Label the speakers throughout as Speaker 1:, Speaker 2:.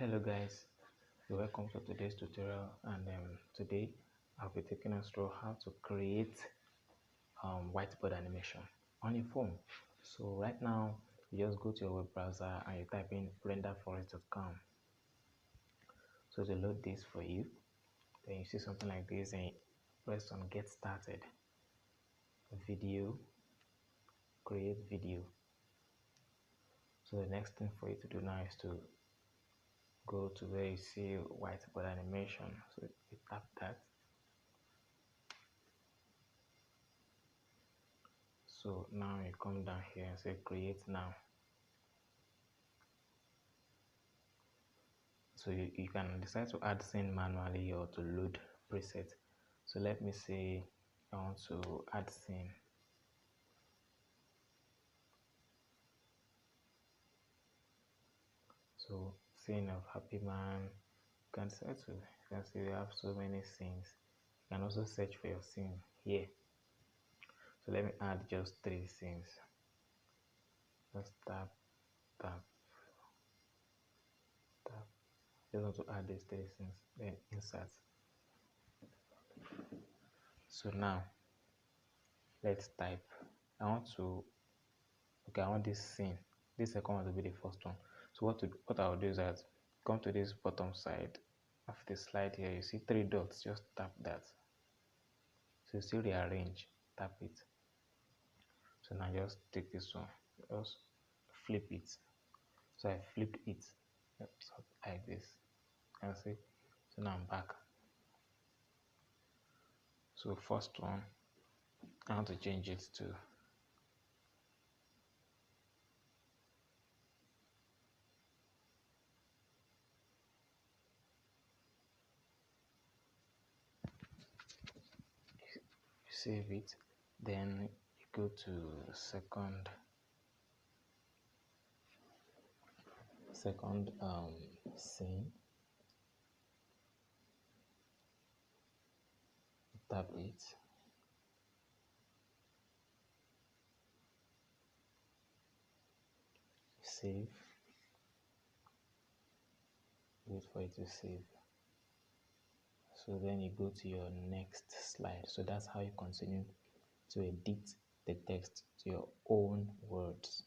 Speaker 1: Hello guys, welcome to today's tutorial, and today I'll be taking us through how to create whiteboard animation on your phone. So right now you just go to your web browser and you type in renderforest.com. So to load this for you, then you see something like this and press on get started, video, create video. So the next thing for you to do now is to go to where you see whiteboard animation. So you tap that. So now you come down here and say create now. So you can decide to add scene manually or to load preset. So let me say I want to add scene. So scene of happy man. You can decide to, you can see we have so many scenes. You can also search for your scene here. So let me add just 3 scenes. Just tap, tap, tap. Just want to add these 3 scenes, then insert. So now let's type. I want this scene. This second one to be the first one. So what I'll do is that come to this bottom side of the slide here. You see 3 dots. Just tap that. So you see rearrange. Tap it. So now just take this one. Just flip it. So I flipped it. Like this. And see. So now I'm back. So first one, I want to change it to save it. Then you go to second scene. Tap it. Save. Wait for it to save. So then you go to your next slide. So that's how you continue to edit the text to your own words.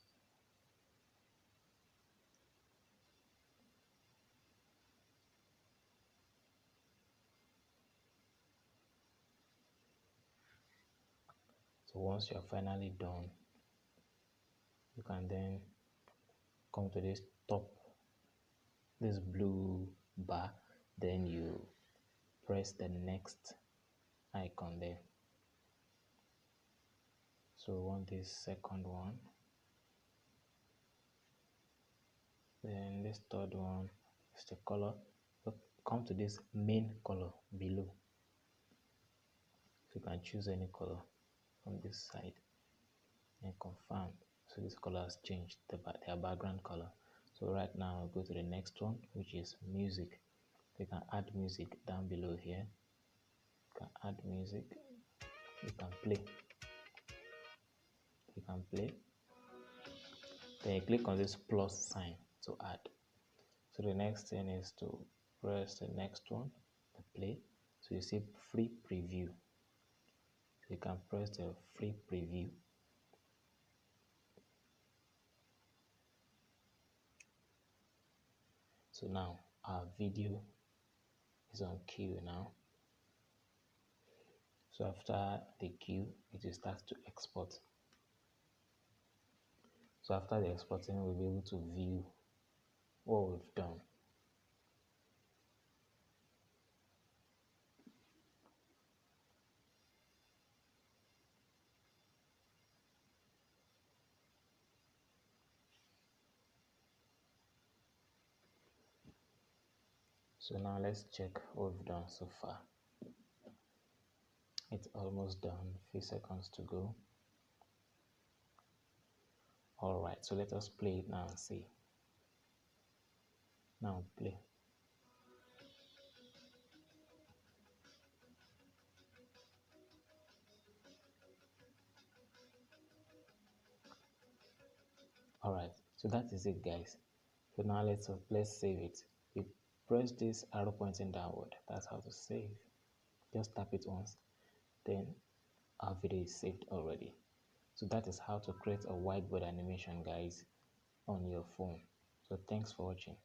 Speaker 1: So once you're finally done, you can then come to this top, this blue bar, then you press the next icon there. So we want this second one, then this third one is the color. So come to this main color below. So you can choose any color from this side and confirm. So this color has changed, their background color. So right now I'll go to the next one, which is music. You can add music down below here. You can add music. You can play. You can play. Then you click on this plus sign to add. So the next thing is to press the next one, the play. So you see free preview. So you can press the free preview. So now our video is on cue now. So after the cue, it will start to export. So after the exporting, we'll be able to view what we've done. So now let's check what we've done so far. It's almost done, a few seconds to go. Alright, so let us play it now and see. Now play. Alright, so that is it guys. So now let's save it. You press this arrow pointing downward. That's how to save. Just tap it once, then our video is saved already. So that is how to create a whiteboard animation, guys, on your phone. So thanks for watching.